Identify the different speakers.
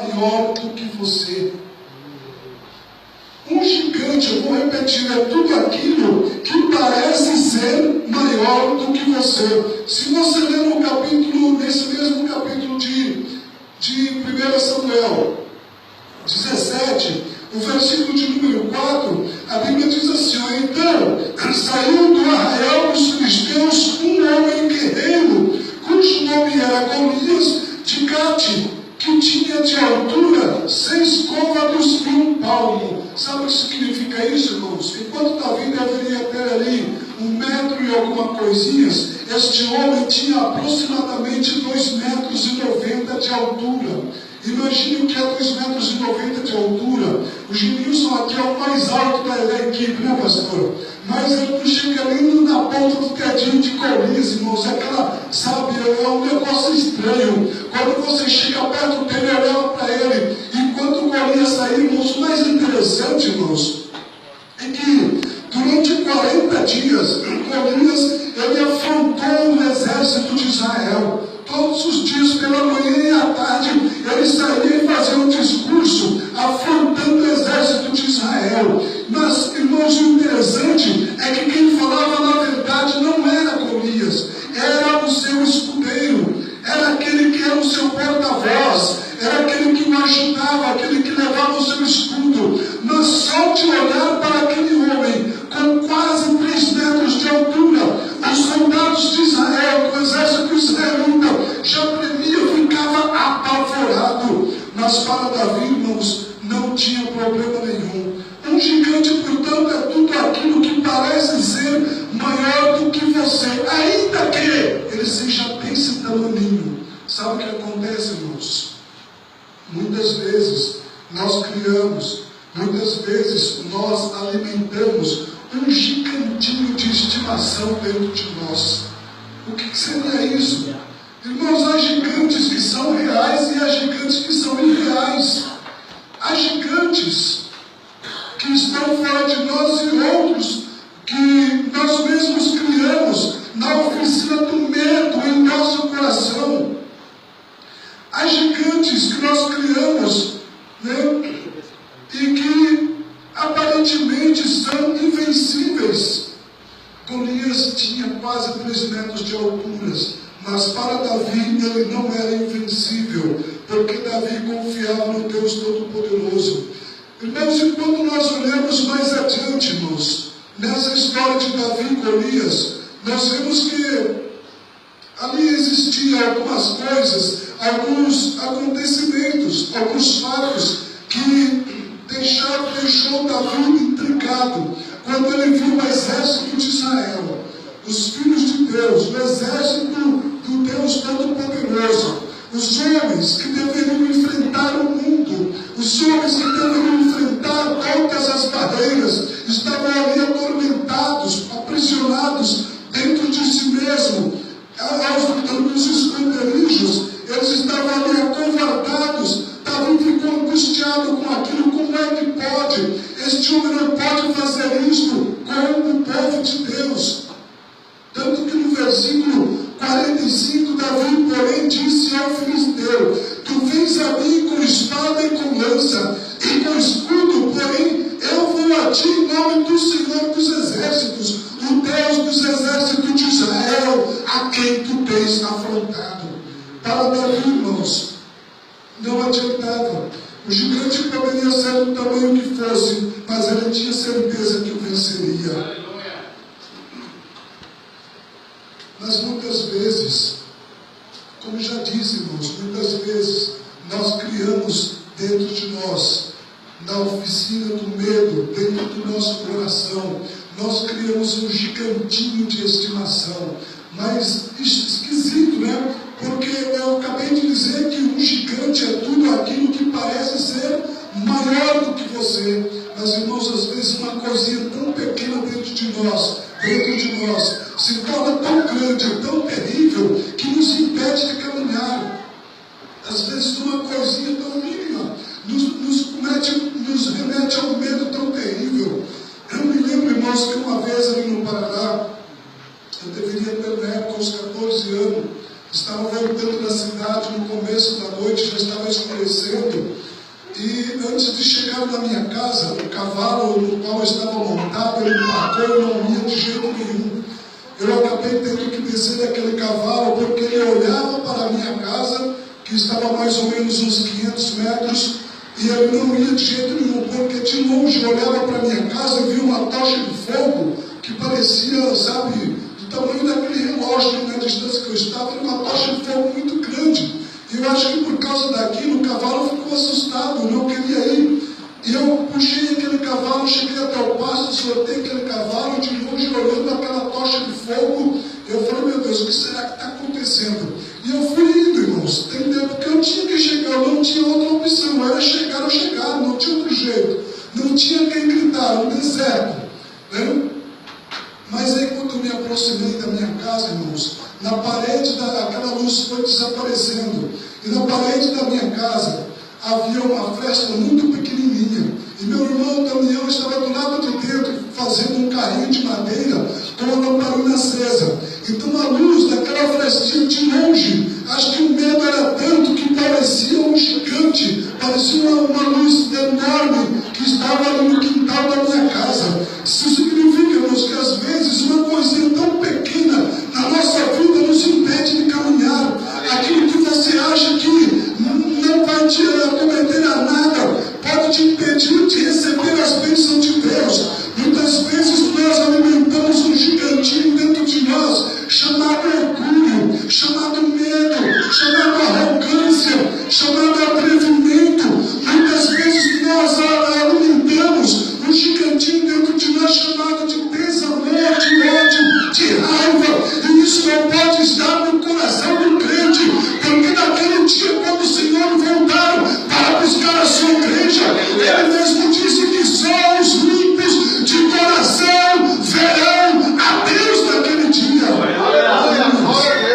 Speaker 1: maior do que você. Um gigante, eu vou repetir, é tudo aquilo que parece ser maior do que você. Se você ler no capítulo, nesse mesmo capítulo de 1 Samuel 17, o versículo de número 4, a Bíblia diz assim, então saiu do arraial dos filisteus um homem guerreiro, cujo nome era Golias de Gate, que tinha de altura 6 côvados e 1 palmo. Sabe o que significa isso, irmãos? Enquanto Davi deveria ter ali 1 metro e alguma coisinhas, este homem tinha aproximadamente 2,90 metros de altura. Imagine o que é 2,90 metros de altura. O Gilson aqui é o mais alto da equipe, né, pastor? Mas ele não chega nem na ponta do dedinho de Golias, irmãos. É aquela, sabe, é um negócio estranho. Quando você chega perto dele, olha para ele. Enquanto o Golias sair, irmãos, o mais interessante, irmãos, é que durante 40 dias, Golias, ele afrontou o exército de Israel. Todos os dias, pela manhã e à tarde, ele saía e fazia um discurso afrontando o exército de Israel. Mas, irmãos, o interessante é que quem falava na verdade não era Golias, era o seu escudeiro, era aquele que era o seu porta-voz, era aquele que o ajudava, aquele que levava o seu escudo. Mas só de olhar para aquele homem com quase 3 metros de altura, os soldados de Israel, do exército israelita, já tremia, ficava apavorado. Mas para Davi, irmãos, não tinha problema nenhum. Um gigante, portanto, é tudo aquilo que parece ser maior do que você, ainda que ele seja desse tamaninho. Sabe o que acontece, irmãos? Muitas vezes nós criamos, muitas vezes nós alimentamos um gigantinho de estimação dentro de nós. O que seria isso? Irmãos, há gigantes que são reais e há gigantes que são irreais. Há gigantes que estão fora de nós e outros que nós mesmos criamos na oficina do medo em nosso coração. Há gigantes que nós criamos, né, e que aparentemente são invencíveis. Golias tinha quase 3 metros de altura, mas para Davi ele não era invencível, porque Davi confiava no Deus Todo-Poderoso. Irmãos, e quando nós olhamos mais adiante, irmãos, nessa história de Davi e Golias, nós vemos que ali existiam algumas coisas, alguns acontecimentos, alguns fatos que deixou Davi intrigado quando ele viu o exército de Israel, os filhos de Deus, o exército do Deus Todo-Poderoso, os homens que deveriam enfrentar o mundo, os homens que deveriam enfrentar todas as barreiras, estavam ali atormentados, aprisionados dentro de si mesmo, nos esconderijos, eles estavam ali acovardados. Davi ficou angustiado com aquilo. Como é que pode? Este homem não pode fazer isto com o povo de Deus. Tanto que no versículo 45, Davi, porém, disse ao filisteu: tu vens a mim com espada e com lança, e com escudo, porém, eu vou a ti em nome do Senhor dos Exércitos, o Deus dos exércitos de Israel, a quem tu tens afrontado. Para Davi, irmãos, não adiantava. O gigante poderia ser do tamanho que fosse, mas ele tinha certeza que o venceria. Mas muitas vezes, como já disse, irmãos, muitas vezes nós criamos dentro de nós, na oficina do medo, dentro do nosso coração, nós criamos um gigantinho de estimação. Mas esquisito, né? Porque eu acabei de dizer que um gigante é tudo aquilo que parece ser maior do que você. Mas, irmãos, às vezes uma coisinha tão pequena dentro de nós, se torna tão grande, tão terrível, que nos impede de caminhar. Às vezes uma coisinha tão mínima nos remete a um medo tão terrível. Eu me lembro, irmãos, que uma vez ali no Paraná, eu deveria ter na época uns 14 anos, estava voltando da cidade no começo da noite, já estava escurecendo. acontecendo. E antes de chegar na minha casa, o cavalo no qual eu estava montado, ele empacou e não ia de jeito nenhum. Eu acabei tendo que descer daquele cavalo porque ele olhava para a minha casa, que estava mais ou menos uns 500 metros, e ele não ia de jeito nenhum, porque de longe eu olhava para a minha casa e via uma tocha de fogo que parecia, sabe, do tamanho daquele relógio na distância que eu estava, era uma tocha de fogo muito grande. E eu acho que por causa daquilo o cavalo ficou assustado, não queria ir. E eu puxei aquele cavalo, cheguei até o pasto, soltei aquele cavalo, de longe olhando aquela tocha de fogo. Eu falei, meu Deus, o que será que está acontecendo? E eu fui indo, irmãos, entendeu? Porque eu tinha que chegar, eu não tinha outra opção, era chegar ou chegar, não tinha outro jeito. Não tinha quem gritar, no deserto. Né? Mas aí quando eu me aproximei da minha casa, irmãos, na parede, aquela luz foi desaparecendo. E na parede da minha casa havia uma fresta muito pequenininha. E meu irmão Damião estava do lado de dentro, fazendo um carrinho de madeira com a lamparina acesa. Então a luz daquela frestinha de longe, acho que o medo era tanto que parecia um gigante, parecia uma luz enorme que estava ali no quintal da minha casa. Isso significa, irmãos, que às vezes uma coisinha tão pequena na nossa vida nos impede de caminhar. Aquilo que você acha que não vai te cometer a nada, pode te impedir de receber as bênçãos de Deus. Muitas vezes nós alimentamos um gigantinho dentro de nós, chamado orgulho, chamado medo, chamado arrogância, chamado atrevimento. Muitas vezes nós alimentamos um gigantinho dentro de nós, chamado de desamor, de ódio, de raiva. E isso não pode estar no coração do crente, porque naquele dia, quando o Senhor voltar para buscar a sua igreja, Ele